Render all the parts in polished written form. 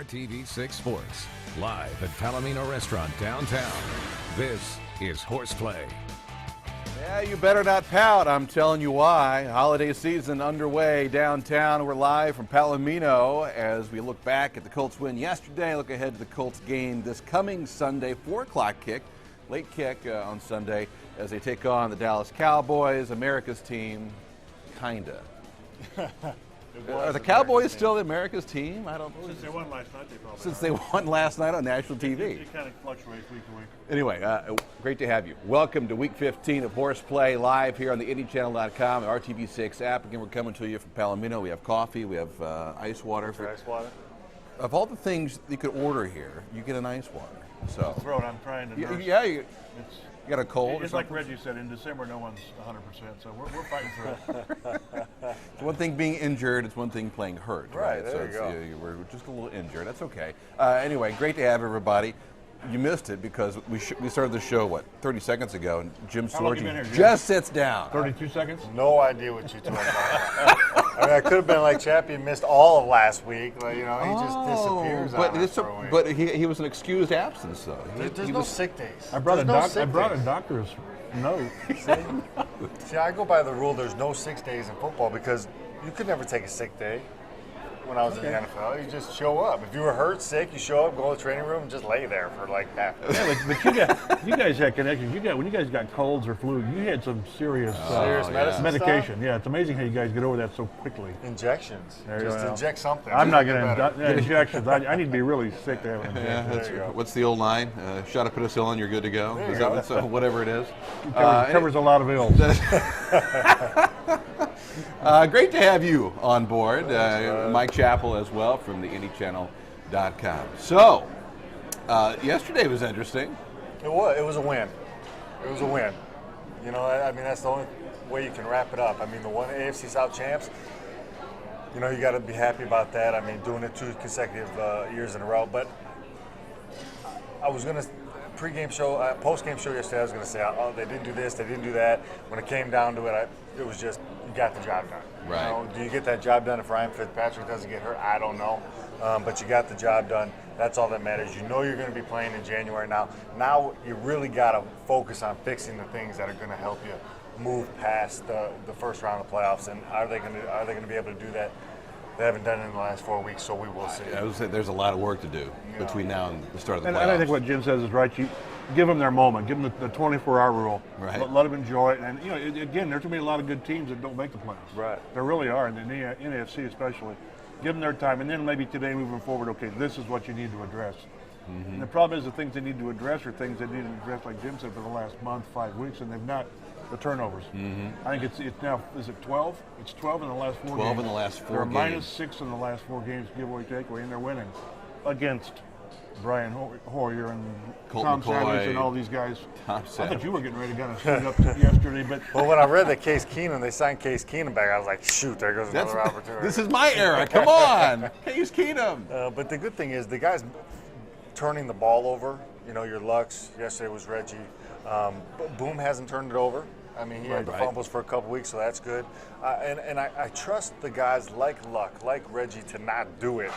RTV6 Sports, live at Palomino Restaurant downtown. This is Horseplay. Yeah, you better not pout. I'm telling you why. Holiday season underway downtown. We're live from Palomino as we look back at the Colts win yesterday. Look ahead to the Colts game this coming Sunday, 4 o'clock kick, late kick on Sunday as they take on the Dallas Cowboys, America's team, kinda. Are the Cowboys still America's team? I don't believe. Since they won last night, they probably. Since they won last night on national TV. It kind of fluctuates week to week. Anyway, great to have you. Welcome to Week 15 of Horseplay, live here on the IndyChannel.com, RTV6 app. Again, we're coming to you from Palomino. We have coffee, we have ice water. Ice water? Of all the things you could order here, you get an ice water. So. Throat, I'm trying to nurse. Yeah, you got a cold? It's like Reggie said, in December no one's 100%, so we're fighting through it. It's one thing being injured, it's one thing playing hurt. Right, so there you go. We're just a little injured. That's okay. Anyway, great to have everybody. You missed it because we started the show, 30 seconds ago, and Jim How long you been Sorgi here, Jim? just sits down. 32 seconds? No idea what you're talking about. I mean, I could have been like Chappie, missed all of last week. Like, you know, he just disappears on us for a week. But he was an excused absence, though. There's no sick days. I brought There's a no sick days. doctor's note. See, I go by the rule there's no 6 days in football because you could never take a sick day when I was in the NFL. You just show up. If you were hurt, sick, you show up, go to the training room, and just lay there for like half. Yeah, but you guys had connections. When you guys got colds or flu, you had some serious medicine medication. stuff? Yeah, it's amazing how you guys get over that so quickly. Injections. There you Just go. inject something. I'm not Get going better. to injections. I need to be really sick to have an Yeah, injection. what's the old line? Shot of penicillin, you're good to go. There you Is go. that so whatever it is? Covers a lot of ills. Great to have you on board. Mike Chappell as well from the IndyChannel.com. So, yesterday was interesting. It was a win. It was a win. You know, I mean, that's the only way you can wrap it up. I mean, the one AFC South champs, you know, you got to be happy about that. I mean, doing it 2 consecutive years in a row. But I was going to, post-game show yesterday, I was going to say, oh, they didn't do this, they didn't do that. When it came down to it, it was just, you got the job done. Right. You know, do you get that job done if Ryan Fitzpatrick doesn't get hurt? I don't know. But you got the job done. That's all that matters. You know you're going to be playing in January now. Now you really got to focus on fixing the things that are going to help you move past the first round of playoffs. And are they going to be able to do that? They haven't done it in the last 4 weeks, so we will see. I would say there's a lot of work to do between now and the start of the playoffs. And I think what Jim says is right. You give them their moment. Give them the 24-hour rule. Right. Let them enjoy it. And, you know, again, there's going to be a lot of good teams that don't make the playoffs. Right. There really are, in the NFC especially. Give them their time. And then maybe today moving forward, okay, this is what you need to address. Mm-hmm. And the problem is the things they need to address are things they need to address, like Jim said, for the last month, 5 weeks, and they've not. The turnovers. Mm-hmm. I think it's now, is it 12? It's 12 in the last 4 games. 12 in the last 4 They're games. minus 6 in the last 4 games, give away, take away, and they're winning against Brian Hoyer and Colt Tom McCoy, Savage and all these guys. Tom I Savage. thought you were getting ready to kind of shoot up yesterday, but Well, when I read that Case Keenum, they signed Case Keenum back, I was like, shoot, there goes another opportunity. This is my era. Come on. Case Keenum. But the good thing is the guys turning the ball over, you know, your Lux, yesterday was Reggie. Boom hasn't turned it over. I mean, he had the fumbles for a couple weeks, so that's good. And I trust the guys like Luck, like Reggie, to not do it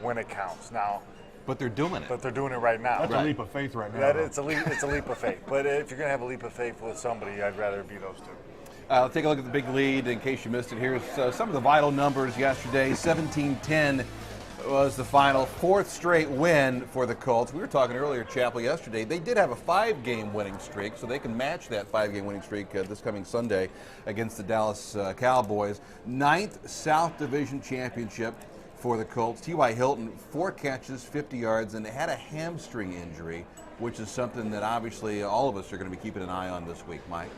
when it counts. Now, But they're doing it. but they're doing it right now. that's a leap of faith right now. That it's a leap of faith. But if you're gonna have a leap of faith with somebody, I'd rather it be those two. Take a look at the big lead in case you missed it. Here's some of the vital numbers yesterday. 17-10 was the final, 4th straight win for the Colts. We were talking earlier, Chappell, yesterday. They did have a 5-game winning streak, so they can match that 5-game winning streak this coming Sunday against the Dallas Cowboys. 9th South Division championship for the Colts. T.Y. Hilton, 4 catches, 50 yards, and had a hamstring injury, which is something that obviously all of us are going to be keeping an eye on this week, Mike.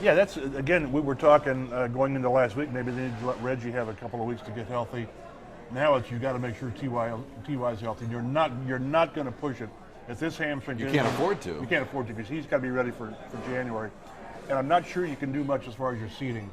Yeah, that's, again, we were talking going into last week, maybe they need to let Reggie have a couple of weeks to get healthy. Now you got to make sure T.Y.'s healthy. You're not going to push it. If this hamstring, You can't afford to. You can't afford to because he's got to be ready for January. And I'm not sure you can do much as far as your seeding,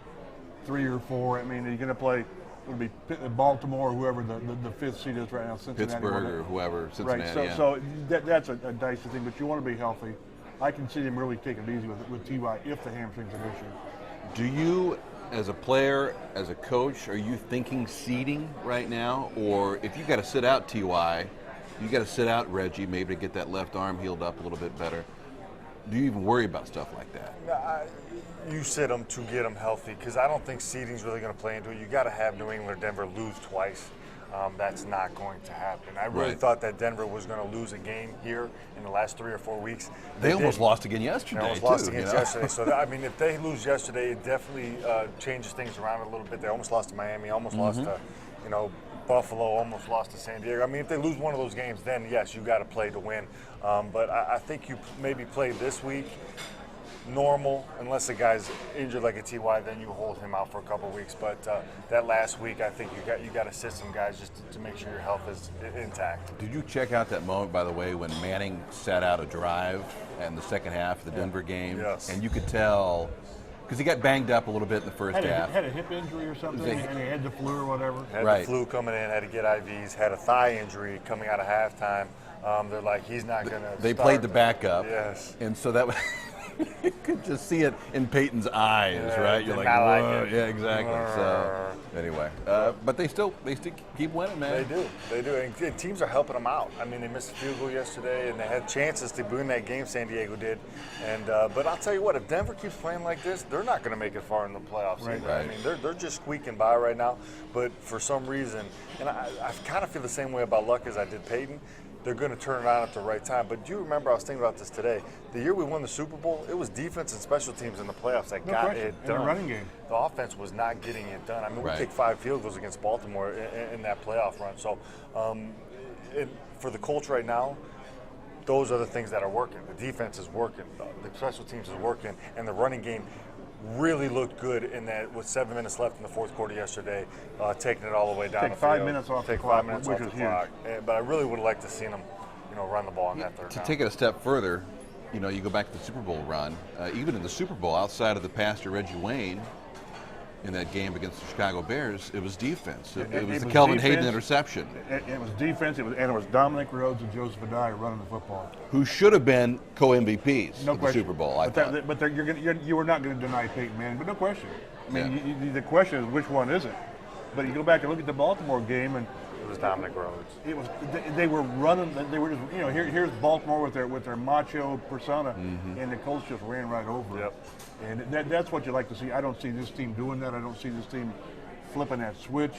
3 or 4. I mean, you're going to play. It'll be Baltimore or whoever the 5th seed is right now. Cincinnati, Pittsburgh or whoever, Cincinnati. Right. So that's a dicey thing, but you want to be healthy. I can see them really taking it easy with T.Y. if the hamstring's an issue. Do you as a player, as a coach, are you thinking seeding right now? Or if you got to sit out T.Y., you got to sit out Reggie maybe to get that left arm healed up a little bit better. Do you even worry about stuff like that? You sit them to get them healthy, because I don't think seeding's really going to play into it. You got to have New England or Denver lose twice. That's not going to happen. I really thought that Denver was going to lose a game here in the last 3 or 4 weeks. They almost lost again yesterday. They almost lost again yesterday. So I mean, if they lose yesterday, it definitely changes things around a little bit. They almost lost to Miami, almost lost to, Buffalo, almost lost to San Diego. I mean, if they lose one of those games, then yes, you got to play to win. But I think you maybe play this week normal, unless the guy's injured like a TY, then you hold him out for a couple of weeks. But that last week, I think you got to sit some guys just to make sure your health is intact. Did you check out that moment, by the way, when Manning sat out a drive in the second half of the Denver game? Yes. And you could tell, because he got banged up a little bit in the first half. Had a hip injury or something, and he had the flu or whatever. Had the flu coming in, had to get IVs, had a thigh injury coming out of halftime. They're like, he's not going to They played the backup. Yes. And so that was... You could just see it in Peyton's eyes, right? You're like, whoa. Yeah, exactly. So anyway, but they still keep winning, man. They do. And teams are helping them out. I mean, they missed a field goal yesterday, and they had chances to win that game. San Diego did, and but I'll tell you what, if Denver keeps playing like this, they're not going to make it far in the playoffs. Right. I mean, they're just squeaking by right now. But for some reason, and I kind of feel the same way about Luck as I did Peyton. They're going to turn it on at the right time. But do you remember, I was thinking about this today, the year we won the Super Bowl, it was defense and special teams in the playoffs that got it done. In the running game. The offense was not getting it done. I mean, we kicked 5 field goals against Baltimore in that playoff run. So for the Colts right now, those are the things that are working. The defense is working, the special teams is working, and the running game really looked good in that with 7 minutes left in the fourth quarter yesterday, taking it all the way down the field. 5 minutes off the clock, which was clock. But I really would have liked to see them, run the ball in that third down. To take it a step further, you go back to the Super Bowl run. Even in the Super Bowl, outside of the pass to Reggie Wayne in that game against the Chicago Bears, it was defense. It was the Kelvin Hayden interception. It was defense, and it was Dominic Rhodes and Joseph Adai running the football. Who should have been co-MVPs No of the question. Super Bowl, I thought. But you were not going to deny Peyton Manning, but no question. I mean, the question is which one is it? But you go back and look at the Baltimore game, and it was Dominic Rhodes. It was they were running. They were just here's Baltimore with their macho persona, and the Colts just ran right over it. And that's what you like to see. I don't see this team doing that. I don't see this team flipping that switch.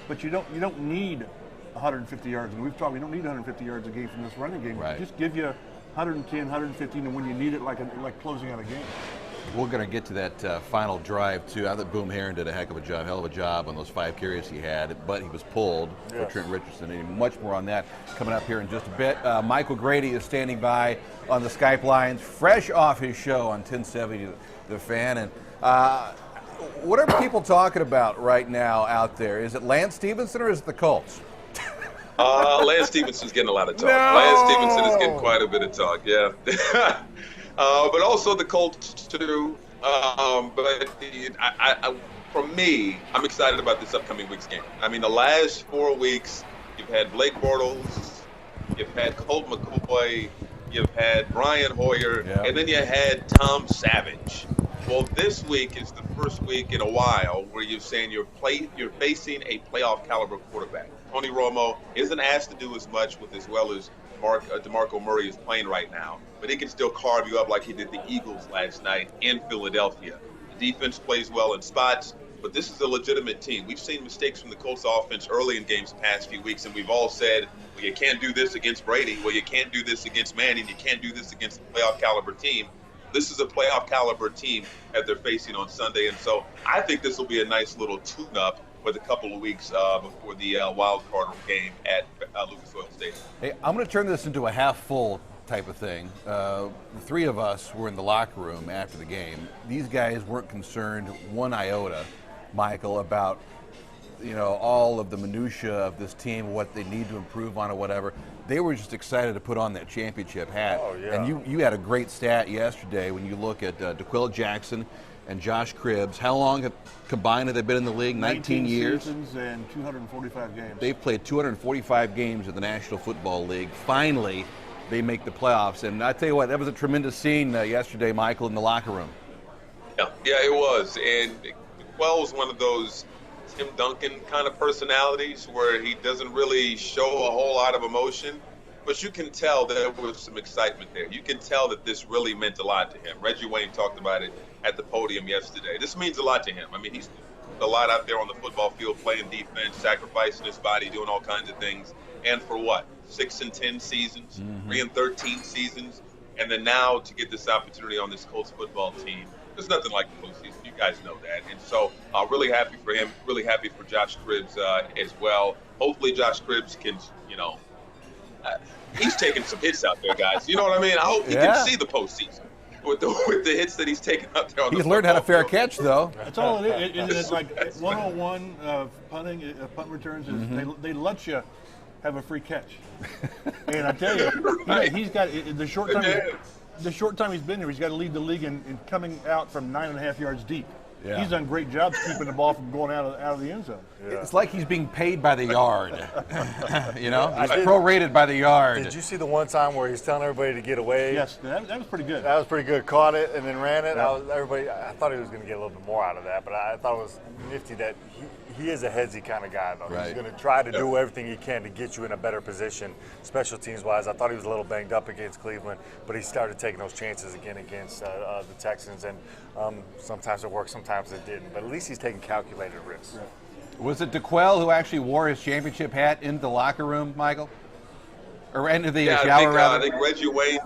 But you don't need 150 yards. And we've talked. We don't need 150 yards a game from this running game. Right. Just give you 110, 115, and when you need it, like closing out a game. We're going to get to that final drive, too. I thought Boom Herron did a hell of a job on those 5 carries he had, but he was pulled for Trent Richardson. And much more on that coming up here in just a bit. Michael Grady is standing by on the Skype lines, fresh off his show on 1070 The Fan. And what are people talking about right now out there? Is it Lance Stevenson or is it the Colts? Lance Stevenson's getting a lot of talk. No! Lance Stevenson is getting quite a bit of talk, yeah. But also the Colts too. But for me, I'm excited about this upcoming week's game. I mean, the last 4 weeks, you've had Blake Bortles, you've had Colt McCoy, you've had Brian Hoyer, and then you had Tom Savage. Well, this week is the first week in a while where you're saying you're facing a playoff caliber quarterback. Tony Romo isn't asked to do as much with as well as DeMarco Murray is playing right now, but he can still carve you up like he did the Eagles last night in Philadelphia. The defense plays well in spots, but this is a legitimate team. We've seen mistakes from the Colts offense early in games the past few weeks, and we've all said, well, you can't do this against Brady. Well, you can't do this against Manning. You can't do this against a playoff caliber team. This is a playoff caliber team that they're facing on Sunday, and so I think this will be a nice little tune-up with a couple of weeks before the wild card game at Lucas Oil Stadium. Hey, I'm going to turn this into a half-full type of thing. The 3 of us were in the locker room after the game. These guys weren't concerned one iota, Michael, about all of the minutia of this team, what they need to improve on or whatever. They were just excited to put on that championship hat. Oh, yeah. And you had a great stat yesterday when you look at DQwell Jackson and Josh Cribbs. How long combined have they been in the league? 19 years? Seasons and 245 games. They've played 245 games in the National Football League. Finally, they make the playoffs. And I tell you what, that was a tremendous scene yesterday, Michael, in the locker room. Yeah, it was. And DQwell is one of those Tim Duncan kind of personalities where he doesn't really show a whole lot of emotion, but you can tell there was some excitement there. You can tell that this really meant a lot to him. Reggie Wayne talked about it at the podium yesterday. This means a lot to him. I mean, he's a lot out there on the football field, playing defense, sacrificing his body, doing all kinds of things. And for what? 6 and 10 seasons, 3 and 13 seasons, and then now to get this opportunity on this Colts football team. There's nothing like the postseason. You guys know that. And so really happy for him, really happy for Josh Cribbs as well. Hopefully Josh Cribbs can, he's taking some hits out there, guys. You know what I mean? I hope he can see the postseason with the hits that he's taking out there on He's learned how to fair catch, though. That's all it is. It's like 101 punting, punt returns. Is they let you have a free catch. And I tell you, he's got the short time he's been here, he's got to lead the league in coming out from 9.5 yards deep. Yeah. He's done great jobs keeping the ball from going out of the end zone. Yeah. It's like he's being paid by the yard. He's prorated by the yard. Did you see the one time where he's telling everybody to get away? Yes, that was pretty good. That was pretty good. Caught it and then ran it. Yeah. I thought he was going to get a little bit more out of that, but I thought it was nifty that he is a headsy kind of guy, though. Right. He's going to try to do everything he can to get you in a better position, special teams-wise. I thought he was a little banged up against Cleveland, but he started taking those chances again against the Texans, and sometimes it worked, sometimes it didn't. But at least he's taking calculated risks. Right. Was it DQwell who actually wore his championship hat into the locker room, Michael? Or into the shower, rather? I think Reggie Wayne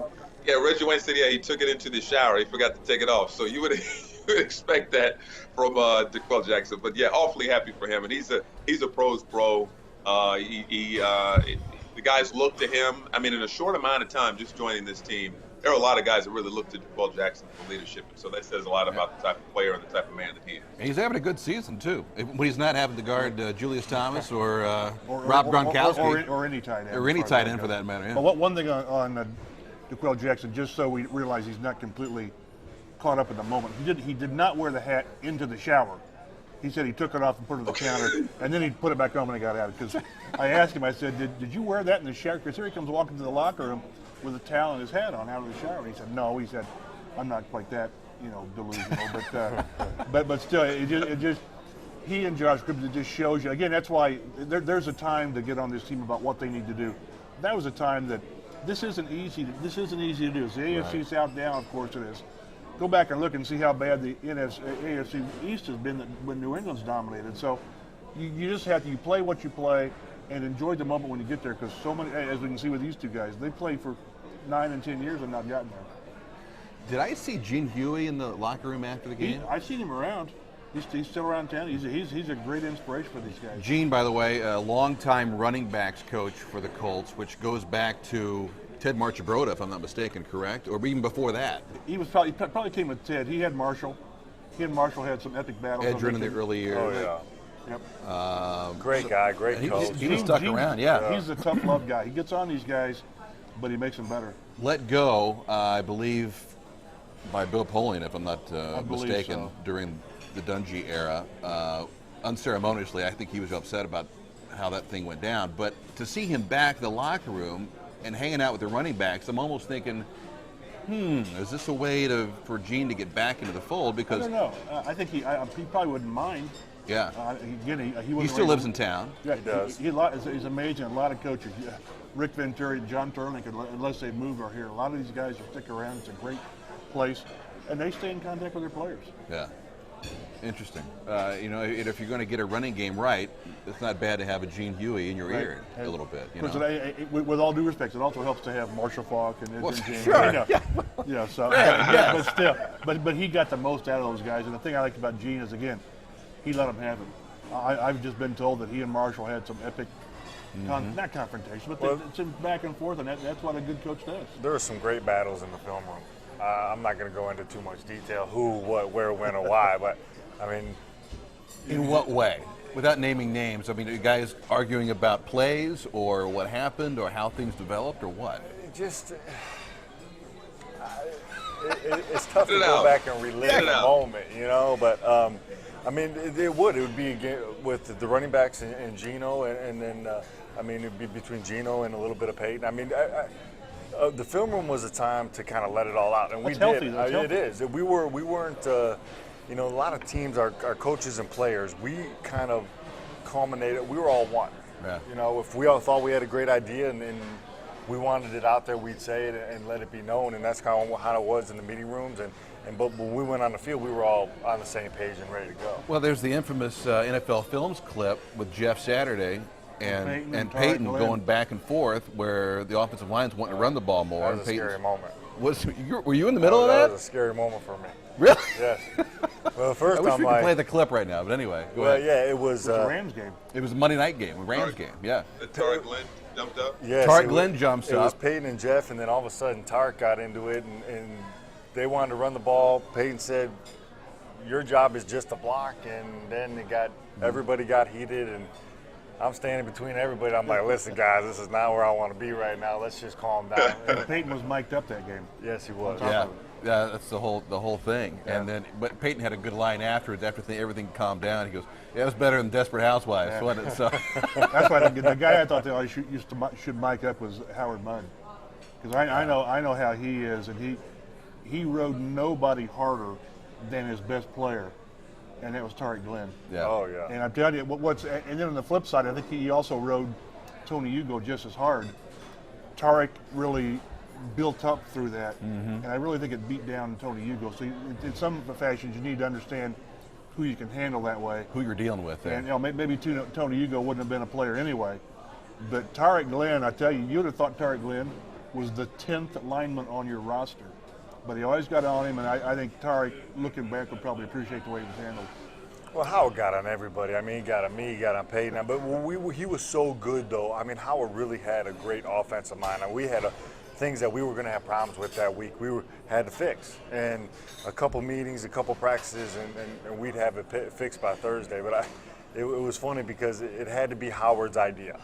said, he took it into the shower. He forgot to take it off. So you would expect that from DQwell Jackson. But, awfully happy for him. And he's a pros pro. The guys look to him. I mean, in a short amount of time just joining this team, there are a lot of guys that really look to DQwell Jackson for leadership. And so that says a lot about the type of player and the type of man that he is. And he's having a good season, too. When he's not having to guard Julius Thomas or Rob Gronkowski. Or any tight end. Or any tight end, for that matter, yeah. But one thing on DQwell Jackson, just so we realize he's not completely caught up in the moment, he did not wear the hat into the shower. He said he took it off and put it on the counter, and then he put it back on when he got out. Because I asked him, I said, did you wear that in the shower? Because here he comes walking to the locker room with a towel and his hat on out of the shower. And he said, no. He said, I'm not quite that, delusional. But still, it just he and Josh Cribbs, it just shows you. Again, that's why there's a time to get on this team about what they need to do. That was a time that this isn't easy to do. It's the AFC South down, of course it is. Go back and look and see how bad the AFC East has been when New England's dominated. So you just have to play what you play and enjoy the moment when you get there, because so many, as we can see with these two guys, they played for 9 and 10 years and not gotten there. Did I see Gene Huey in the locker room after the game? I've seen him around. He's still around town. He's a great inspiration for these guys. Gene, by the way, a longtime running backs coach for the Colts, which goes back to Ted Marchibroda, if I'm not mistaken, correct? Or even before that? He probably came with Ted. He had Marshall. He and Marshall had some epic battles. Edgerrin in the early years. Oh, yeah. Yep. Great guy, great coach. He stuck around, yeah. He's a tough love guy. He gets on these guys, but he makes them better. Let go, I believe, by Bill Polian, if I'm not mistaken, during the Dungy era. Unceremoniously, I think he was upset about how that thing went down. But to see him back in the locker room and hanging out with the running backs, I'm almost thinking, is this a way for Gene to get back into the fold? Because I don't know. I think he probably wouldn't mind. Yeah. He still lives in town. Yeah, he does. He's amazing. A lot of coaches, Rick Venturi, John Turley, unless they move or here, a lot of these guys will stick around. It's a great place, and they stay in contact with their players. Yeah. Interesting. If you're going to get a running game right, it's not bad to have a Gene Huey in your ear a little bit. With all due respect, it also helps to have Marshall Faulk and James. Sure. But still, but he got the most out of those guys. And the thing I liked about Gene is, again, he let them have it. I've just been told that he and Marshall had some epic, not confrontation, but some back and forth, and that's what a good coach does. There were some great battles in the film room. I'm not going to go into too much detail, who, what, where, when, or why, but, I mean... In what way? Without naming names, I mean, are you guys arguing about plays, or what happened, or how things developed, or what? It's tough to go back and relive the moment, but, I mean, it would be again with the running backs and Geno, and then, it'd be between Geno and a little bit of Peyton. I mean, the film room was a time to kind of let it all out, and we did. It is. We weren't you know, a lot of teams, our coaches and players, we kind of culminated. We were all one. Yeah. You know, if we all thought we had a great idea and we wanted it out there, we'd say it and let it be known. And that's kind of how it was in the meeting rooms. But when we went on the field, we were all on the same page and ready to go. Well, there's the infamous NFL Films clip with Jeff Saturday and Peyton going back and forth, where the offensive line's wanting to run the ball more. That was a scary moment. Were you in the middle of that? That was a scary moment for me. Really? Yes. Well, first I wish I'm we could like, play the clip right now, but anyway. Go well, ahead. yeah, it was a Rams game. It was a Monday night game, a Rams game. Yeah. Tarek Glenn jumped up. Yes, Tarek Glenn jumps It was up. Peyton and Jeff, and then all of a sudden Tarek got into it, and they wanted to run the ball. Peyton said, "Your job is just to block," and then everybody got heated, and I'm standing between everybody. I'm like, "Listen, guys, this is not where I want to be right now. Let's just calm down." Peyton was mic'd up that game. Yes, he was. Yeah, that's the whole thing. Yeah. And then, but Peyton had a good line afterwards. After everything calmed down, he goes, "Yeah, it was better than Desperate Housewives." Yeah. Wasn't it? So That's why the guy I thought they always should mic up was Howard Mudd, because I know how he is, and he rode nobody harder than his best player, and that was Tarek Glenn. yeah. Oh yeah. And I'm telling you, and then on the flip side, I think he also rode Tony Hugo just as hard. Tarek really built up through that, and I really think it beat down Tony Hugo. So in some fashions, you need to understand who you can handle that way. Who you're dealing with there? And maybe Tony Hugo wouldn't have been a player anyway. But Tarek Glenn, I tell you, you'd have thought Tarek Glenn was the 10th lineman on your roster. But he always got on him, and I think Tarek, looking back, would probably appreciate the way he was handled. Well, Howard got on everybody. I mean, he got on me, he got on Peyton. But he was so good, though. I mean, Howard really had a great offensive mind. And we had things that we were going to have problems with that week. We had to fix. And a couple meetings, a couple practices, and we'd have it fixed by Thursday. But it was funny because it had to be Howard's idea.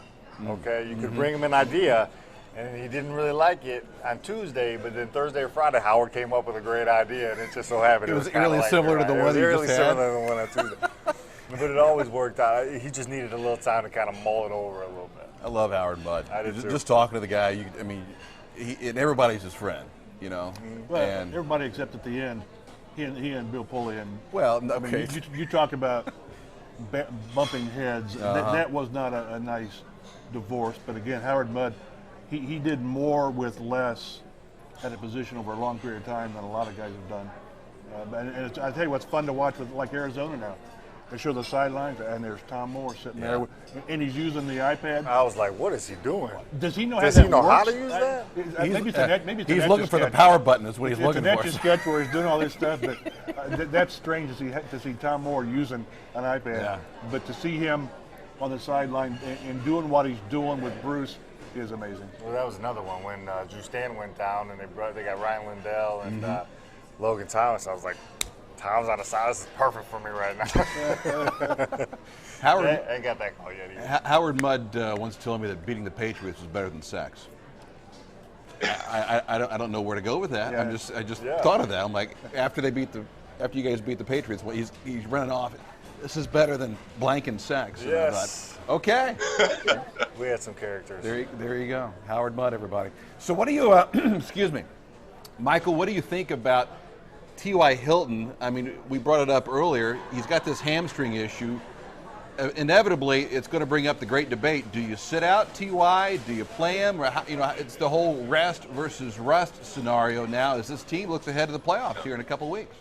Okay? You could bring him an idea, and he didn't really like it on Tuesday, but then Thursday or Friday, Howard came up with a great idea, and it just so happened It was kinda eerily like similar to the one you It was just eerily had. similar to the one on Tuesday. But it always worked out. He just needed a little time to kind of mull it over a little bit. I love Howard Mudd. I did too. Just talking to the guy, and everybody's his friend, you know. Well, And everybody except at the end, he and Bill Pulley. And well, I mean, okay. you talk about bumping heads. That was not a nice divorce. But again, Howard Mudd, he did more with less at a position over a long period of time than a lot of guys have done. And I tell you what's fun to watch with like Arizona now. They show the sidelines, and there's Tom Moore sitting there, and he's using the iPad. I was like, what is he doing? Does he know Does how he that know how works? to use that? Maybe it's a He's looking for the power button. Is what he's looking it's for. It's a sketch where he's doing all this stuff, but that's strange to see Tom Moore using an iPad. Yeah. But to see him on the sideline and doing what he's doing with Bruce is amazing. Well, that was another one when Drew Stanton went down, and they got Ryan Lindell and Logan Thomas. I was like, Tom's on the side. This is perfect for me right now. Howard, I ain't got that call yet either. Howard Mudd once told me that beating the Patriots was better than sex. I don't know where to go with that. Yeah. I just thought of that. I'm like, after you guys beat the Patriots, well, he's running off. This is better than blank and sex. And I Yes. thought, okay. We had some characters. There you go. Howard Mudd, everybody. So what do you, excuse me, Michael, what do you think about T.Y. Hilton? I mean, we brought it up earlier. He's got this hamstring issue. Inevitably, it's going to bring up the great debate. Do you sit out T.Y.? Do you play him? Or it's the whole rest versus rust scenario now as this team looks ahead of the playoffs here in a couple of weeks.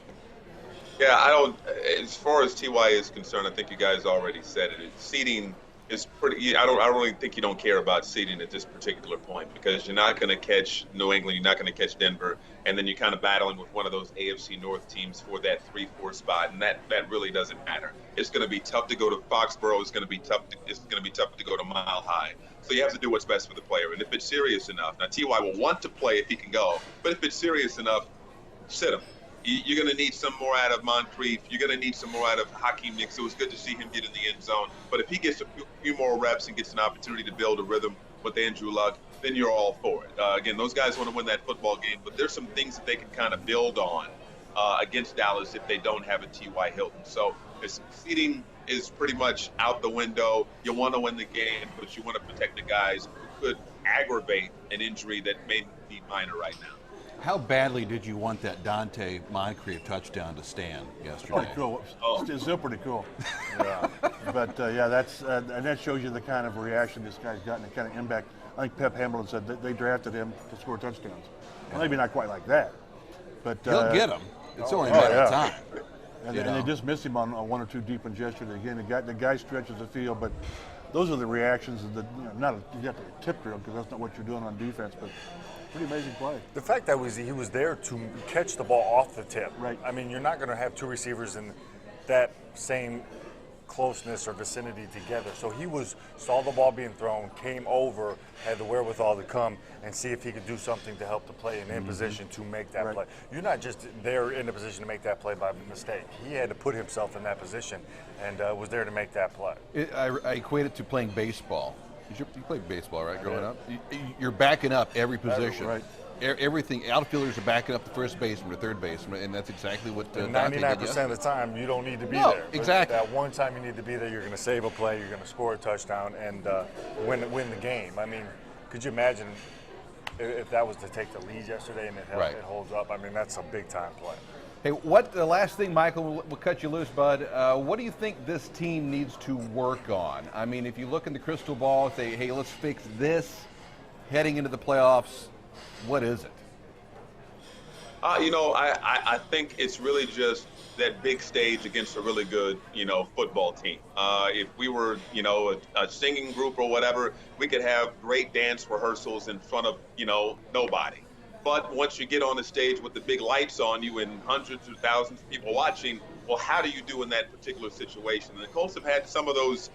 Yeah, I don't. As far as Ty is concerned, I think you guys already said it. Seeding is pretty. I don't really think you don't care about seeding at this particular point because you're not going to catch New England, you're not going to catch Denver, and then you're kind of battling with one of those AFC North teams for that 3-4 spot, and that really doesn't matter. It's going to be tough to go to Foxborough. It's going to be tough to go to Mile High. So you have to do what's best for the player, and if it's serious enough, now Ty will want to play if he can go, but if it's serious enough, sit him. You're going to need some more out of Moncrief. You're going to need some more out of Hakeem Nicks. It was good to see him get in the end zone. But if he gets a few more reps and gets an opportunity to build a rhythm with Andrew Luck, then you're all for it. Again, those guys want to win that football game, but there's some things that they can kind of build on against Dallas if they don't have a T.Y. Hilton. So seeding is pretty much out the window. You want to win the game, but you want to protect the guys who could aggravate an injury that may be minor right now. How badly did you want that Dante Moncrief touchdown to stand yesterday? Pretty cool. It's still pretty cool. Yeah. But that's and that shows you the kind of reaction this guy's gotten, the kind of impact. I think Pep Hamilton said that they drafted him to score touchdowns. Well, maybe not quite like that, but he'll get them. It's only a matter of time. And they just missed him on one or two deep ones yesterday. Again, the guy stretches the field, but those are the reactions of the not you have to tip drill because that's not what you're doing on defense, but pretty amazing play. The fact that he was there to catch the ball off the tip. Right. I mean, you're not going to have two receivers in that same closeness or vicinity together. So he saw the ball being thrown, came over, had the wherewithal to come and see if he could do something to help the play and in position to make that play. You're not just there in the position to make that play by mistake. He had to put himself in that position and was there to make that play. I equate it to playing baseball. You played baseball, right, growing up? You're backing up every position. Right. Everything, outfielders are backing up the first baseman or third baseman, and that's exactly what 99% of the time, you don't need to be there. Exactly. That one time you need to be there, you're going to save a play, you're going to score a touchdown, and win the game. I mean, could you imagine if that was to take the lead yesterday and it holds up? I mean, that's a big-time play. Hey, the last thing, Michael, we'll cut you loose, bud. What do you think this team needs to work on? I mean, if you look in the crystal ball and say, hey, let's fix this heading into the playoffs, what is it? I think it's really just that big stage against a really good, football team. If we were, a singing group or whatever, we could have great dance rehearsals in front of, nobody. But once you get on the stage with the big lights on you and hundreds or thousands of people watching, well, how do you do in that particular situation? And the Colts have had some of those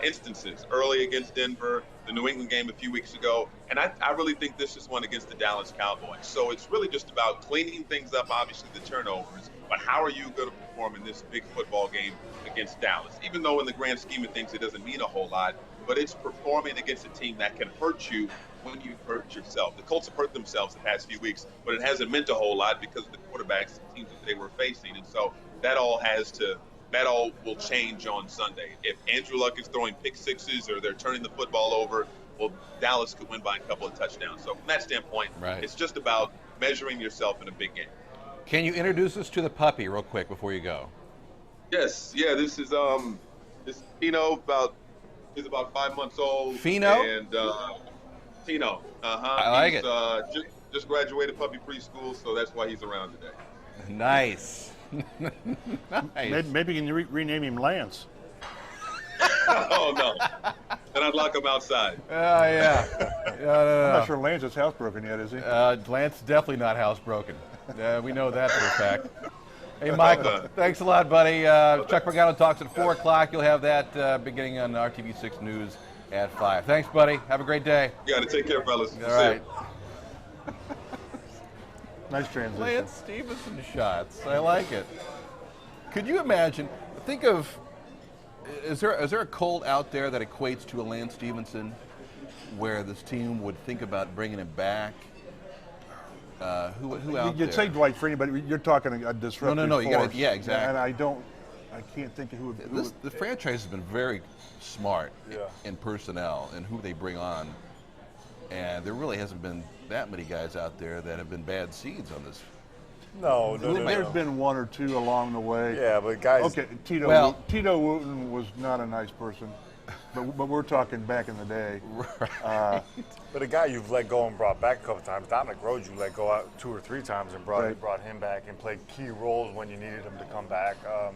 instances early against Denver, the New England game a few weeks ago, and I really think this is one against the Dallas Cowboys. So it's really just about cleaning things up, obviously the turnovers, but how are you going to perform in this big football game against Dallas? Even though in the grand scheme of things it doesn't mean a whole lot, but it's performing against a team that can hurt you when you hurt yourself. The Colts have hurt themselves the past few weeks, but it hasn't meant a whole lot because of the quarterbacks and teams that they were facing, and so that all will change on Sunday. If Andrew Luck is throwing pick sixes or they're turning the football over, well, Dallas could win by a couple of touchdowns. So from that standpoint, it's just about measuring yourself in a big game. Can you introduce us to the puppy real quick before you go? Yes. Yeah, this is this Tino, he's about 5 months old. Fino? And Tino. I like it. Just graduated puppy preschool, so that's why he's around today. Nice. Nice. Maybe you can rename him Lance. Oh, no. Then I'd lock him outside. Yeah. I'm not sure Lance is housebroken yet, is he? Lance is definitely not housebroken. We know that for a fact. Hey, Michael, thanks a lot, buddy. Chuck Pagano talks at 4 o'clock. You'll have that beginning on RTV6 News at 5. Thanks, buddy. Have a great day. You got to take care, fellas. All right. Nice transition. Lance Stevenson shots. I like it. Could you imagine? Think of, is there a Colt out there that equates to a Lance Stevenson where this team would think about bringing him back? Who out there? You'd say Dwight Freeney, but you're talking a disruptive No. force. You got to, yeah, exactly. And I can't think of who would. The franchise has been very smart in personnel and who they bring on, and there really hasn't been that many guys out there that have been bad seeds on this. No. There's been one or two along the way. Yeah, but guys. Okay, Tito Wooten was not a nice person, but we're talking back in the day. Right. But a guy you've let go and brought back a couple times, Dominic Rhodes, you let go out 2 or 3 times and brought him back and played key roles when you needed him to come back. A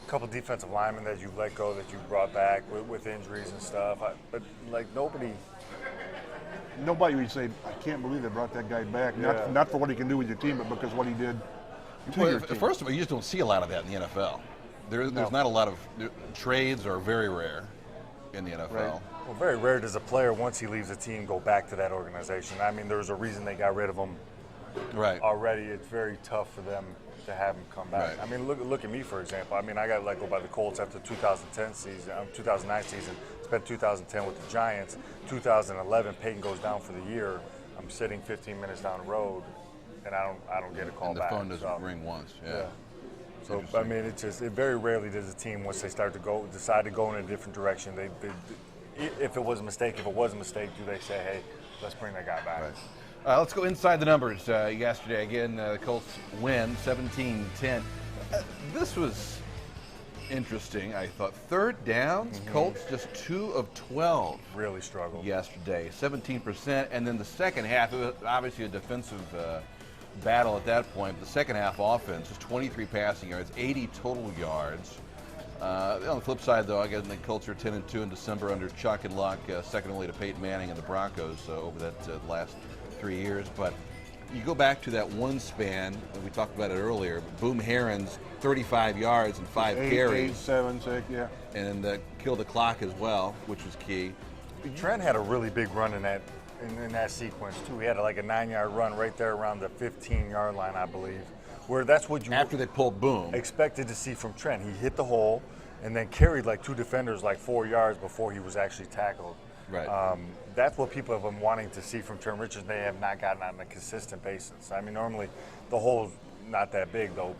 couple defensive linemen that you let go that you brought back with injuries and stuff. But like nobody would say, I can't believe they brought that guy back. Not for what he can do with your team, but because what he did to your team. First of all, you just don't see a lot of that in the NFL. There's not a lot of trades are very rare in the NFL. Right. Well, very rare does a player, once he leaves the team, go back to that organization. I mean, there's a reason they got rid of him already. It's very tough for them to have him come back. Right. I mean, look at me, for example. I mean, I got let go by the Colts after 2009 season. Spent 2010 with the Giants. 2011, Peyton goes down for the year. I'm sitting 15 minutes down the road, and I don't get a call back. And the phone doesn't ring once. Yeah. So I mean, it very rarely does a team, once they start to decide to go in a different direction. If it was a mistake, do they say, hey, let's bring that guy back? Right. Let's go inside the numbers. Yesterday, again, the Colts win 17-10. This was interesting, I thought. Third downs, Colts just 2 of 12. Really struggled yesterday, 17%. And then the second half, it was obviously a defensive battle at that point. The second half offense was 23 passing yards, 80 total yards. On the flip side, though, again, the Colts are 10-2 in December under Chuck and Luck, second only to Peyton Manning and the Broncos over that last 3 years. But you go back to that one span, and we talked about it earlier, Boom Herons, 35 yards and 5 carries. 8, 7, 6, yeah. And killed the clock as well, which was key. Trent had a really big run in that sequence, too. He had like a 9-yard run right there around the 15-yard line, I believe, where that's what you after they pulled Boom expected to see from Trent. He hit the hole and then carried like 2 defenders like 4 yards before he was actually tackled. Right. That's what people have been wanting to see from Trent Richards. They have not gotten on a consistent basis. I mean, normally the hole's not that big, though,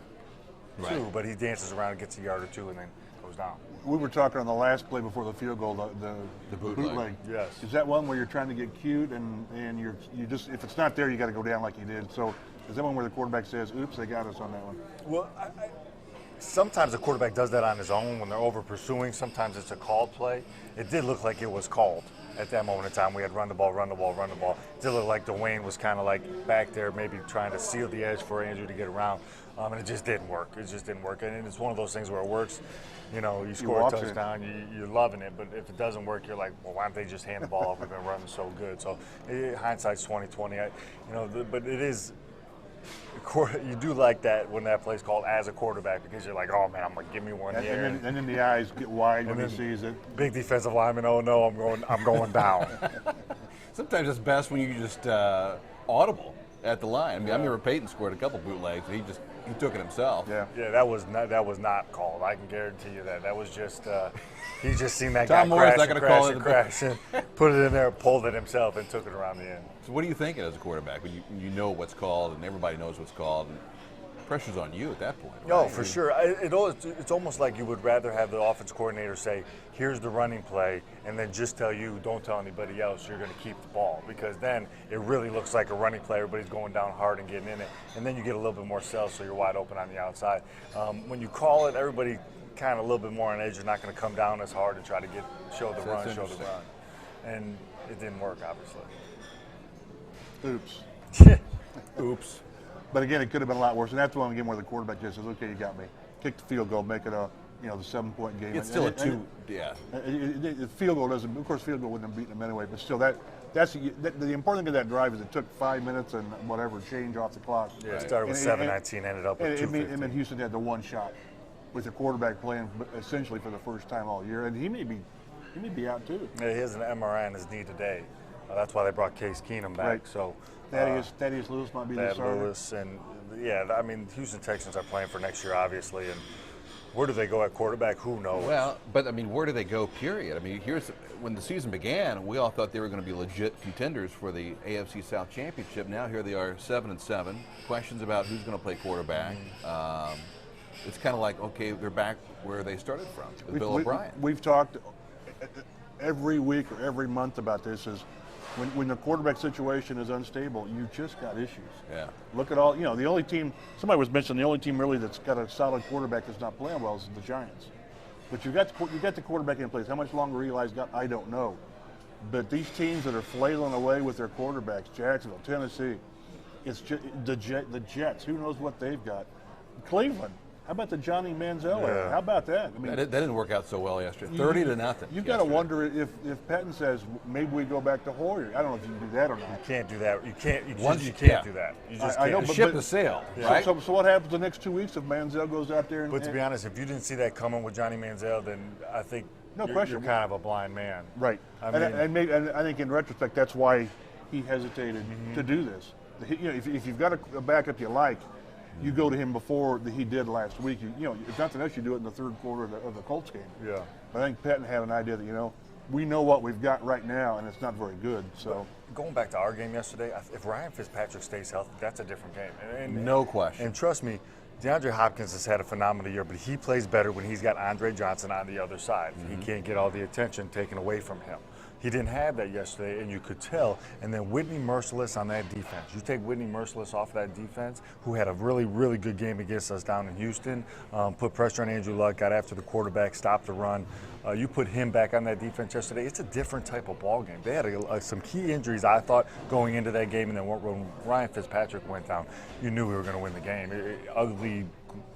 too, but he dances around and gets a yard or 2 and then goes down. We were talking on the last play before the field goal, the bootleg. Yes. Is that one where you're trying to get cute and you just, if it's not there, you got to go down like you did? So is that one where the quarterback says, oops, they got us on that one? Well, sometimes the quarterback does that on his own when they're over pursuing. Sometimes it's a called play. It did look like it was called at that moment in time. We had run the ball. It did look like Dwayne was kind of like back there maybe trying to seal the edge for Andrew to get around. And it just didn't work. And it's one of those things where it works. You know, you score a touchdown, you're loving it. But if it doesn't work, you're like, well, why don't they just hand the ball off? We've been running so good. So hindsight's 20/20. But it is. You do like that when that play's called as a quarterback because you're like, oh man, I'm gonna give me one here. And then the eyes get wide when he sees it. Big defensive lineman, oh no, I'm going down. Sometimes it's best when you just audible at the line. I mean, I remember Peyton scored a couple bootlegs, and he took it himself. Yeah, that was not called. I can guarantee you that. That was just he just seen that Tom guy Moore's crash and put it in there, pulled it himself, and took it around the end. So what are you thinking as a quarterback when you know what's called and everybody knows what's called? And pressure's on you at that point. Right? No, for sure. It's almost like you would rather have the offense coordinator say, here's the running play, and then just tell you, don't tell anybody else you're going to keep the ball, because then it really looks like a running play. Everybody's going down hard and getting in it, and then you get a little bit more cells, so you're wide open on the outside. When you call it, everybody kind of a little bit more on edge. You're not going to come down as hard and try to show the run. And it didn't work, obviously. Oops. Oops. But again, it could have been a lot worse. And that's one again where the quarterback just says, okay, you got me. Kick the field goal, make it the 7-point game. It's still a 2, yeah. The field goal doesn't, of course, field goal wouldn't have beaten them anyway, but still that's the important thing of that drive is it took 5 minutes and whatever change off the clock. Yeah, it started with 7:19, ended up with 2:15. And then Houston had the one shot with the quarterback playing essentially for the first time all year, and he may be out too. Yeah, he has an MRI on his knee today. That's why they brought Case Keenum back. Right. So Thaddeus Lewis might be the starter. Lewis, and I mean, Houston Texans are playing for next year, obviously, and where do they go at quarterback? Who knows? Well, but I mean, where do they go? Period. I mean, when the season began, we all thought they were going to be legit contenders for the AFC South Championship. Now here they are, 7-7. Questions about who's going to play quarterback. It's kind of like, okay, they're back where they started from, with Bill O'Brien. We've talked every week or every month about this. Is when the quarterback situation is unstable, you just got issues. Yeah. Look at all, the only team, somebody was mentioning the only team really that's got a solid quarterback that's not playing well is the Giants. But you got the quarterback in place. How much longer Eli's got, I don't know. But these teams that are flailing away with their quarterbacks, Jacksonville, Tennessee, it's just, the Jets, who knows what they've got. Cleveland. How about the Johnny Manziel? Yeah. How about that? I mean, that didn't work out so well yesterday. 30-0. You've got to wonder if Patton says maybe we go back to Hoyer. I don't know if you can do that or not. You can't do that. You can't do that. You just I can't. know, Ship the sail, right? So what happens the next 2 weeks if Manziel goes out there? But to be honest, if you didn't see that coming with Johnny Manziel, then I think you're kind of a blind man. Right. And I think in retrospect that's why he hesitated to do this. If you've got a backup you like, you go to him before he did last week. If nothing else, you do it in the third quarter of the Colts game. Yeah. I think Patton had an idea that, we know what we've got right now, and it's not very good. So going back to our game yesterday, if Ryan Fitzpatrick stays healthy, that's a different game. No question. And trust me, DeAndre Hopkins has had a phenomenal year, but he plays better when he's got Andre Johnson on the other side. He can't get all the attention taken away from him. He didn't have that yesterday, and you could tell. And then Whitney Merciless on that defense. You take Whitney Merciless off of that defense, who had a really, really good game against us down in Houston, put pressure on Andrew Luck, got after the quarterback, stopped the run. You put him back on that defense yesterday, it's a different type of ball game. They had some key injuries, I thought, going into that game, and then when Ryan Fitzpatrick went down, you knew we were going to win the game. Ugly,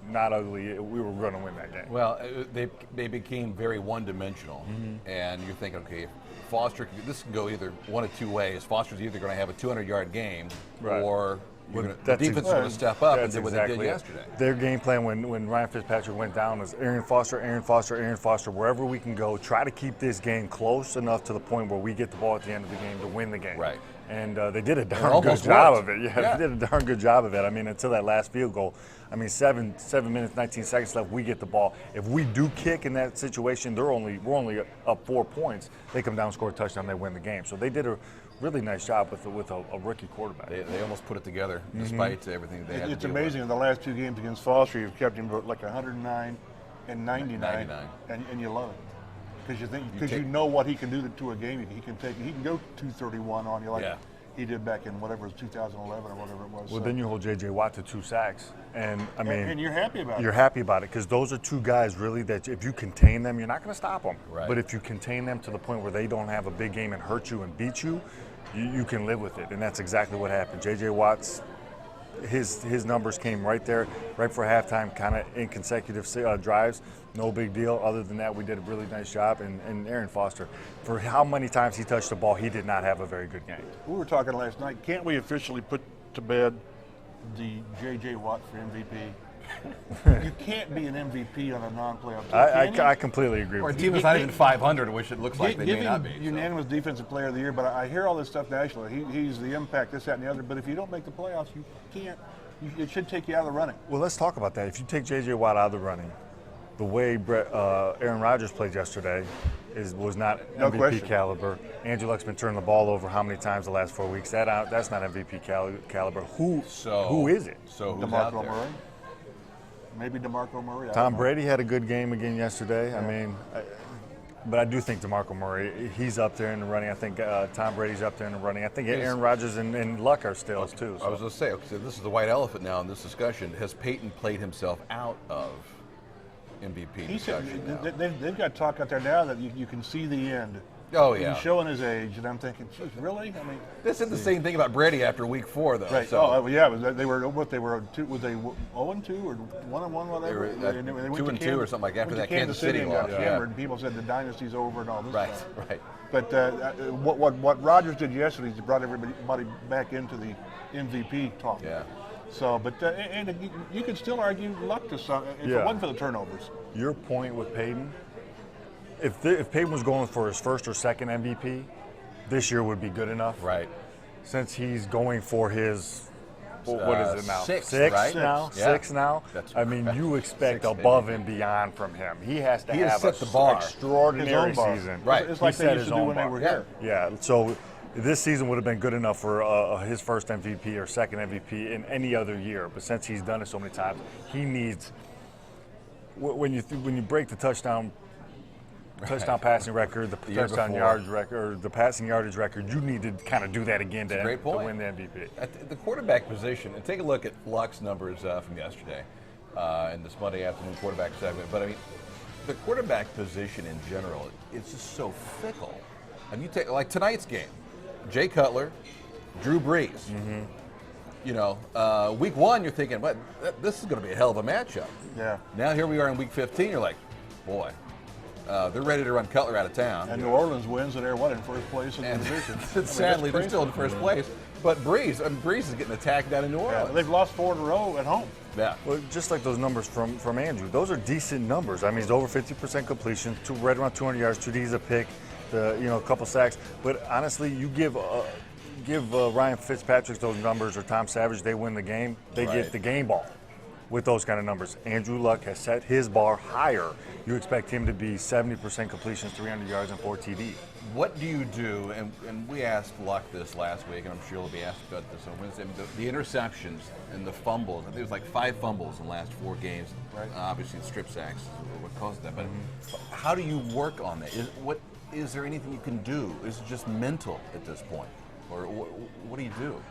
not ugly, we were going to win that game. Well, they became very one-dimensional, and you're thinking, okay, Foster, this can go either one of two ways. Foster's either going to have a 200-yard game, or the defense is going to step up and do what they did yesterday. Their game plan when Ryan Fitzpatrick went down was Arian Foster, wherever we can go, try to keep this game close enough to the point where we get the ball at the end of the game to win the game. Right. And they did a darn good job of it. Yeah, they did a darn good job of it. I mean, until that last field goal. I mean, 7 minutes, 19 seconds left, we get the ball. If we do kick in that situation, we're only up 4 points. They come down, score a touchdown, they win the game. So they did a really nice job with a rookie quarterback. They almost put it together despite everything they had to do. It's amazing. In the last 2 games against Foster, you've kept him like 109 and 99. And you love it. Because you know what he can do to a game. He can go 231 on you like he did back in whatever it was 2011 or whatever it was. Well, then you hold J.J. Watt to 2 sacks, and I mean, and you're happy about it. You're happy about it because those are 2 guys really that if you contain them, you're not going to stop them. Right. But if you contain them to the point where they don't have a big game and hurt you and beat you, you can live with it, and that's exactly what happened. J.J. Watt's his numbers came right there, right for halftime, kind of in consecutive drives. No big deal. Other than that, we did a really nice job. And Arian Foster, for how many times he touched the ball, he did not have a very good game. We were talking last night. Can't we officially put to bed the J.J. Watt for MVP? You can't be an MVP on a non-playoff team. I completely agree Or a with team you. that's not even 500, which it looks like they may not be. Unanimous Defensive Player of the Year, but I hear all this stuff nationally. He's the impact, this, that, and the other. But if you don't make the playoffs, you can't. It should take you out of the running. Well, let's talk about that. If you take J.J. Watt out of the running, the way Aaron Rodgers played yesterday was not MVP caliber. Andrew Luck's been turning the ball over how many times the last 4 weeks? That's not MVP caliber. Who is it? So who's DeMarco Murray? Maybe DeMarco Murray. Tom Brady had a good game again yesterday. Yeah. I mean, but I do think DeMarco Murray, he's up there in the running. I think Tom Brady's up there in the running. I think Aaron Rodgers and Luck are still too. So. I was going to say, so this is the white elephant now in this discussion. Has Peyton played himself out of MVP discussion now? They've got talk out there now that you can see the end. Oh, yeah. He's showing his age, and I'm thinking, geez, really? I mean, this is the same thing about Brady after week 4, though. Right. So. Oh, yeah. They were 2? Was they 0-2 or 1-1? Whatever. They were 2-2 or something like after that Kansas City loss. And people said the dynasty's over and all this stuff. Right. But what Rodgers did yesterday is he brought everybody back into the MVP talk. Yeah. So, but and you could still argue Luck to some if it wasn't for the turnovers. Your point with Peyton. If Peyton was going for his first or second MVP, this year would be good enough. Right. Since he's going for his, what is it now? Six right? now. Yeah. 6 now. I mean, you expect above and beyond from him. He has to have set the bar. Extraordinary season. Right. It's like they used to do when they were here. Yeah. So this season would have been good enough for his first MVP or second MVP in any other year. But since he's done it so many times, he needs. When you break the touchdown passing record, the touchdown yardage record, or the passing yardage record, you need to kind of do that again to win the MVP. At the quarterback position, and take a look at Luck's numbers from yesterday in this Monday afternoon quarterback segment. But I mean, the quarterback position in general, it's just so fickle. And you take like tonight's game, Jay Cutler, Drew Brees. Mm-hmm. You know, week 1, you're thinking, "What? This is going to be a hell of a matchup." Yeah. Now here we are in week 15. You're like, boy. They're ready to run Cutler out of town. And New Orleans wins, and they're in first place in the division. Sadly, they're still in first place. But Brees is getting attacked down in New Orleans. Yeah, they've lost 4 in a row at home. Yeah. Well, just like those numbers from Andrew, those are decent numbers. I mean, he's over 50% completion, right around 200 yards, 2 D's a pick, a couple sacks. But honestly, you give Ryan Fitzpatrick those numbers or Tom Savage, they win the game. They get the game ball. With those kind of numbers. Andrew Luck has set his bar higher. You expect him to be 70% completions, 300 yards, and 4 TDs. What do you do, and we asked Luck this last week, and I'm sure he'll be asked about this on Wednesday, the interceptions and the fumbles. I think it was like 5 fumbles in the last 4 games. Right. Obviously, strip sacks is what caused that. But how do you work on that? is there anything you can do? Is it just mental at this point? Or what do you do?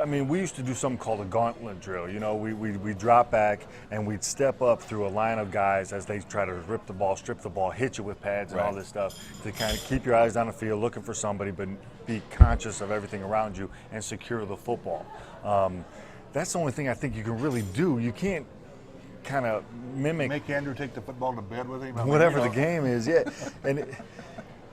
I mean, we used to do something called a gauntlet drill. You know, we drop back and we'd step up through a line of guys as they try to rip the ball, strip the ball, hit you with pads and all this stuff to kind of keep your eyes down the field, looking for somebody, but be conscious of everything around you and secure the football. That's the only thing I think you can really do. You can't kind of mimic. Make Andrew take the football to bed with him. Whatever the game is, yeah. And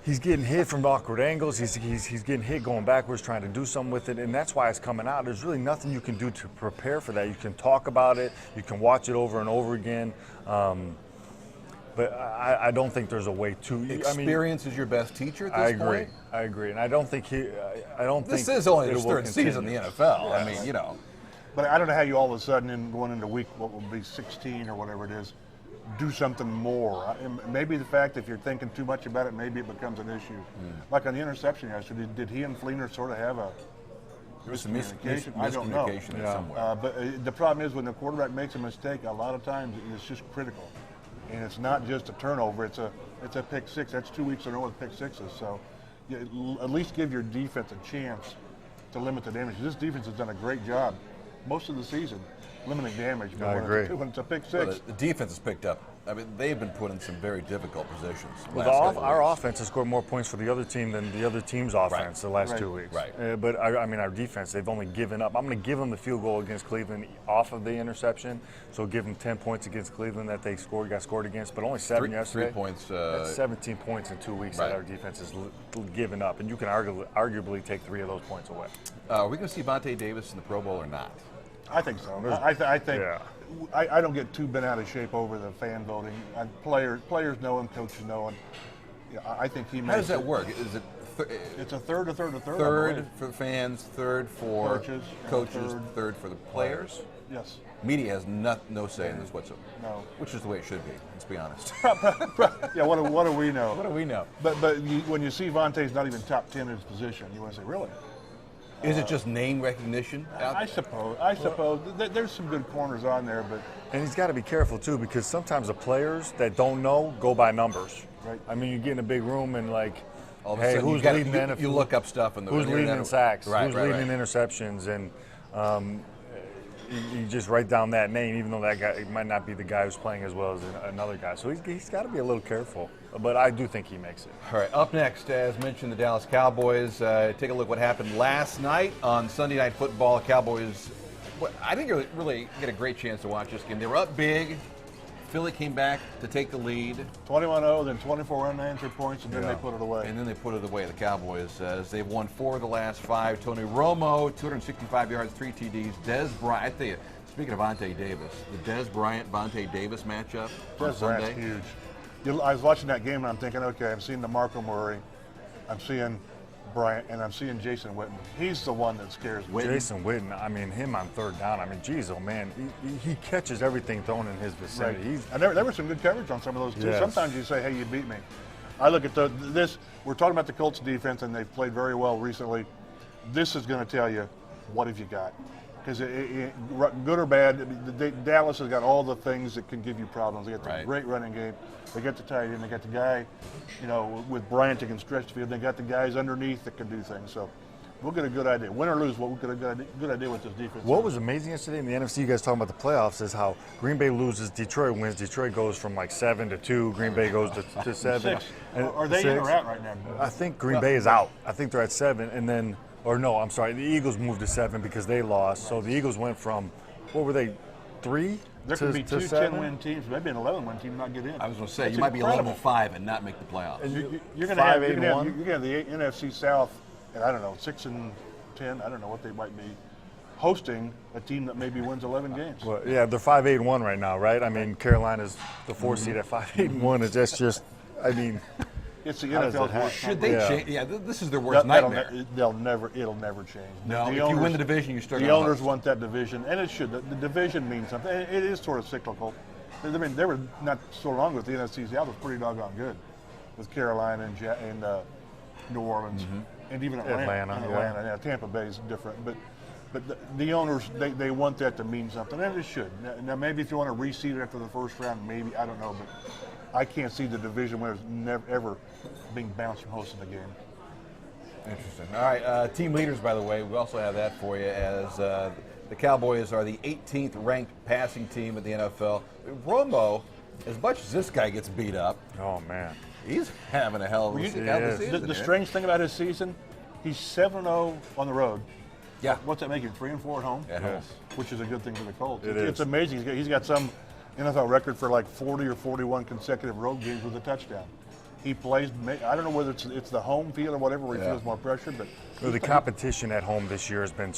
he's getting hit from awkward angles. He's getting hit going backwards, trying to do something with it, and that's why it's coming out. There's really nothing you can do to prepare for that. You can talk about it. You can watch it over and over again. But I don't think there's a way to. Experience is your best teacher at this point? I agree. And I don't think This is only his third season in the NFL. Yeah. I mean, you know. But I don't know how you all of a sudden, going into week, what will be 16 or whatever it is, do something more. Maybe the fact if you're thinking too much about it, maybe it becomes an issue. Like on the interception yesterday, did he and Fleener sort of have a There was some miscommunication? I don't know. miscommunication somewhere. But the problem is when the quarterback makes a mistake, a lot of times it's just critical. And it's not just a turnover, it's a pick six. That's 2 weeks in a row with pick sixes. So at least give your defense a chance to limit the damage. This defense has done a great job most of the season limiting damage. But I agree. When it's a pick six. Well, the defense has picked up. I mean, they've been put in some very difficult positions. Well, our offense has scored more points for the other team than the other team's offense the last 2 weeks. Right. But I mean, our defense, they've only given up. I'm going to give them the field goal against Cleveland off of the interception. So give them 10 points against Cleveland that they got scored against, but only 7 yesterday. 3 points. That's 17 points in 2 weeks that our defense has given up, and you can arguably take 3 of those points away. Are we going to see Vontae Davis in the Pro Bowl or not? I think so. I think. Yeah. I don't get too bent out of shape over the fan voting. Players know him, coaches know him. Yeah, I think he. How does that work? Is it? It's a third. Third for fans, third for coaches, third for the players. Yes. Media has no say in this whatsoever. No. Which is the way it should be. Let's be honest. Yeah. What do we know? What do we know? But when you see Vontae's not even top 10 in his position, you want to say, really? Is it just name recognition? I suppose. There's some good corners on there, but. And he's got to be careful too, because sometimes the players that don't know go by numbers. Right. I mean, you get in a big room and like, all of a hey, sudden who's leading the NFL? You look up stuff in the who's leading in sacks? Who's leading in interceptions? And you just write down that name, even though that guy might not be the guy who's playing as well as another guy. So he's got to be a little careful. But I do think he makes it. All right, up next, as mentioned, the Dallas Cowboys. Take a look at what happened last night on Sunday Night Football. Cowboys, I think you really get a great chance to watch this game. They were up big. Philly came back to take the lead. 21-0, then 24 unanswered points, and then they put it away. And then they put it away, the Cowboys, as they've won 4 of the last 5. Tony Romo, 265 yards, 3 TDs. Des Bryant, I tell you, speaking of Vontae Davis, the Des Bryant-Vontae Davis matchup on Sunday. Huge. I was watching that game and I'm thinking, okay, I'm seeing DeMarco Murray, I'm seeing Bryant, and I'm seeing Jason Witten. He's the one that scares me. Jason Witten, I mean, him on third down. I mean, geez, oh man, he catches everything thrown in his vicinity. Right. And there was some good coverage on some of those too. Yes. Sometimes you say, hey, you beat me. I look at this. We're talking about the Colts defense, and they've played very well recently. This is going to tell you, what have you got? Because good or bad, Dallas has got all the things that can give you problems. They got the great running game. They got the tight end. They got the guy, with Bryant that can stretch the field. They got the guys underneath that can do things. So we'll get a good idea. Win or lose, we'll get a good idea what this defense is. What was amazing yesterday in the NFC, you guys talking about the playoffs, is how Green Bay loses, Detroit wins. Detroit goes from like 7 to 2. Green Bay goes to 7. 6. Are they in or out right now? I think Green Bay is out. I think they're at 7, and then. Or no, I'm sorry. The Eagles moved to 7 because they lost. So the Eagles went from, what were they, 3 there to could be 2 7? 10-win teams, maybe an 11-win team not get in. I was going to say, you might be 11-5 and not make the playoffs. You're going to have the NFC South, and I don't know, 6 and 10. I don't know what they might be hosting a team that maybe wins 11 games. Well, yeah, they're 5-8-1 right now, right? I mean, Carolina's the 4 seed at 5-8-1. Is that's just, I mean. It's the NFL's worst. Should they change? Yeah, this is their worst nightmare. It'll never change. No, if you win the division, you start. The owners want that division, and it should. The division means something. It is sort of cyclical. I mean, they were not so long with the NFC South was pretty doggone good, with Carolina and New Orleans, and even Atlanta. Yeah, Tampa Bay is different, but the owners they want that to mean something, and it should. Now maybe if you want to reseed it after the first round, maybe I don't know, but. I can't see the division winners never ever being bounced from hosting the game. Interesting. All right, team leaders, by the way, we also have that for you as the Cowboys are the 18th ranked passing team in the NFL. Romo, as much as this guy gets beat up, Oh, man. he's having a hell of a season. The strange thing about his season, he's 7-0 on the road. Yeah. What's that make him? 3-4 at home? At home. Yes. Which is a good thing for the Colts. It It's is. amazing. He's got some NFL record for like 40 or 41 consecutive road games with a touchdown. He plays, I don't know whether it's the home field or whatever where he feels more pressure, but Well, the competition at home this year has been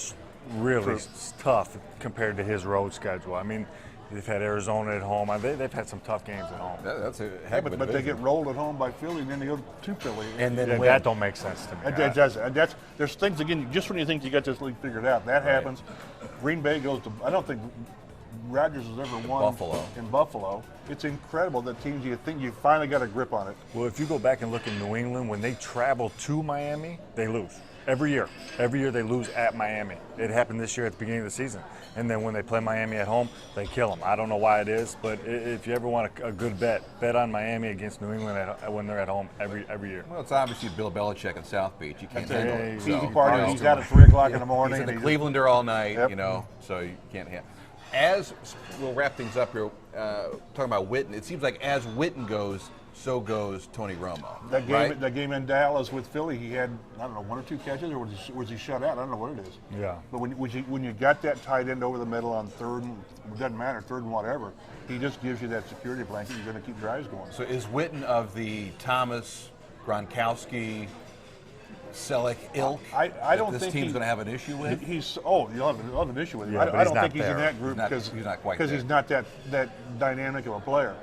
really tough compared to his road schedule. I mean, they've had Arizona at home. They've had some tough games at home. That's a heck of a but they division. get rolled at home by Philly, and then they go to Philly. And then Yeah, win. that don't make sense to me. It doesn't. And there's things, again, just when you think you got this league figured out, that happens. Green Bay goes to, I don't think Rodgers has ever won in Buffalo. It's incredible that teams, you think you finally got a grip on it. Well, if you go back and look in New England, when they travel to Miami, they lose. Every year. Every year they lose at Miami. It happened this year at the beginning of the season. And then when they play Miami at home, they kill them. I don't know why it is, but if you ever want a good bet on Miami against New England when they're at home every year. Well, it's obviously Bill Belichick in South Beach. You can't handle it. Easy So, party. you know, He's out at 3 o'clock in the morning. He's in the and Clevelander all night, Yep. you know, so you can't handle. As we'll wrap things up here, talking about Witten, it seems like as Witten goes, so goes Tony Romo. That game, right? that game in Dallas with Philly, he had, I don't know, 1 or 2 catches, or was he shut out? I don't know what it is. Yeah. But when you got that tight end over the middle on third, and it doesn't matter, third and whatever, he just gives you that security blanket. You're going to keep drives going. So is Witten of the Thomas, Gronkowski, Selleck ilk? I that don't this think team's he- going to have an issue with. You'll have an issue with him. Yeah, but I he's don't not think he's in there. that group He's not quite because there. he's not that dynamic of a player.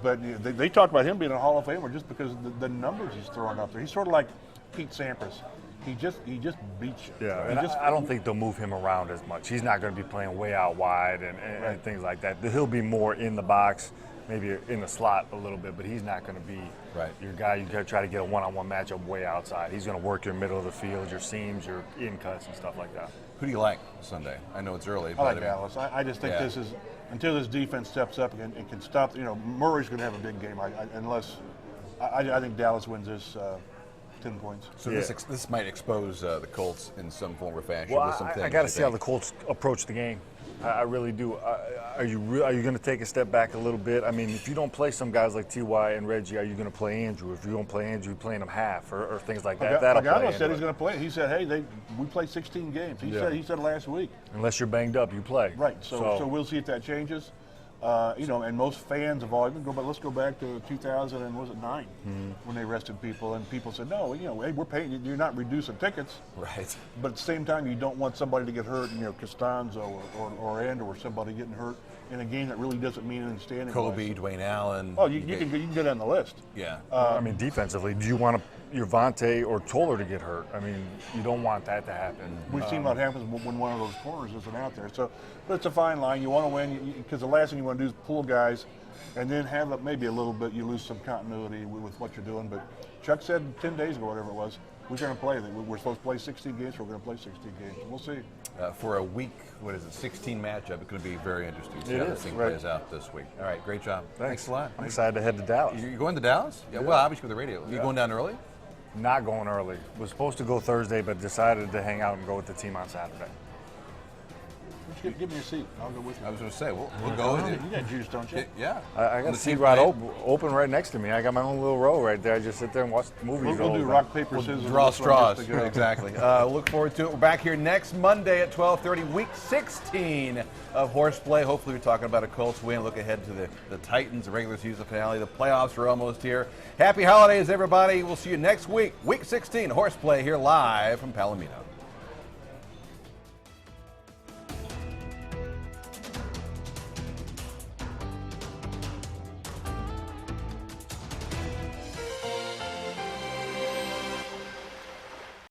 But they talk about him being a Hall of Famer just because the numbers he's throwing up there. He's sort of like Pete Sampras. He just beats you. Yeah, He and just- I don't think they'll move him around as much. He's not going to be playing way out wide and things like that. He'll be more in the box, maybe in the slot a little bit, but he's not going to be your guy. You got to try to get a one-on-one matchup way outside. He's going to work your middle of the field, your seams, your in cuts, and stuff like that. Who do you like Sunday? I know it's early, I but like Dallas. I just think this is, until this defense steps up and can stop, Murray's going to have a big game unless I think Dallas wins this 10 points. So this might expose the Colts in some form or fashion. Well, with some things, I got to see how think. the Colts approach the game. I really do. Are you going to take a step back a little bit? I mean, if you don't play some guys like Ty and Reggie, are you going to play Andrew? If you don't play Andrew, you're playing him half or things like that. That'll play. Pagano said he's going to play. He said, "Hey, we play 16 games." He said last week. Unless you're banged up, you play. Right. So we'll see if that changes. And most fans have always let's go back to 2009 when they arrested people, and people said, "No, hey, we're paying you. You're not reducing tickets." Right. But at the same time, you don't want somebody to get hurt, Costanzo or Andrew or somebody getting hurt in a game that really doesn't mean anything standing. Kobe, Dwayne Allen. Oh, you can get on the list. Yeah. I mean, defensively, do you want your Vontae or Toller to get hurt? I mean, you don't want that to happen. We've seen what happens when one of those corners isn't out there. So, but it's a fine line. You want to win because the last thing you want to do is pull guys and then have maybe a little bit, you lose some continuity with what you're doing. But Chuck said 10 days ago, whatever it was, we're going to play. We're supposed to play 16 games. We're going to play 16 games. We'll see. For a week, 16 matchup, it's going to be very interesting to see It how is, this thing right. plays out this week. All right, great job. Thanks a lot. I'm excited to head to Dallas. You're going to Dallas? Yeah. Well, obviously with the radio. You going down early? Not going early. Was supposed to go Thursday, but decided to hang out and go with the team on Saturday. Give me a seat. I'll go with you. I was going to say, we'll go with You you. got juice, don't you? Yeah. I got On the the seat same right plane? open right next to me. I got my own little row right there. I just sit there and watch movies. We'll do rock, paper, scissors. Draw and this one straws. gets to go. Exactly. Look forward to it. We're back here next Monday at 12:30, week 16 of Horseplay. Hopefully we're talking about a Colts win. Look ahead to the Titans, the regular season finale. The playoffs are almost here. Happy holidays, everybody. We'll see you next week, week 16, Horseplay here live from Palomino.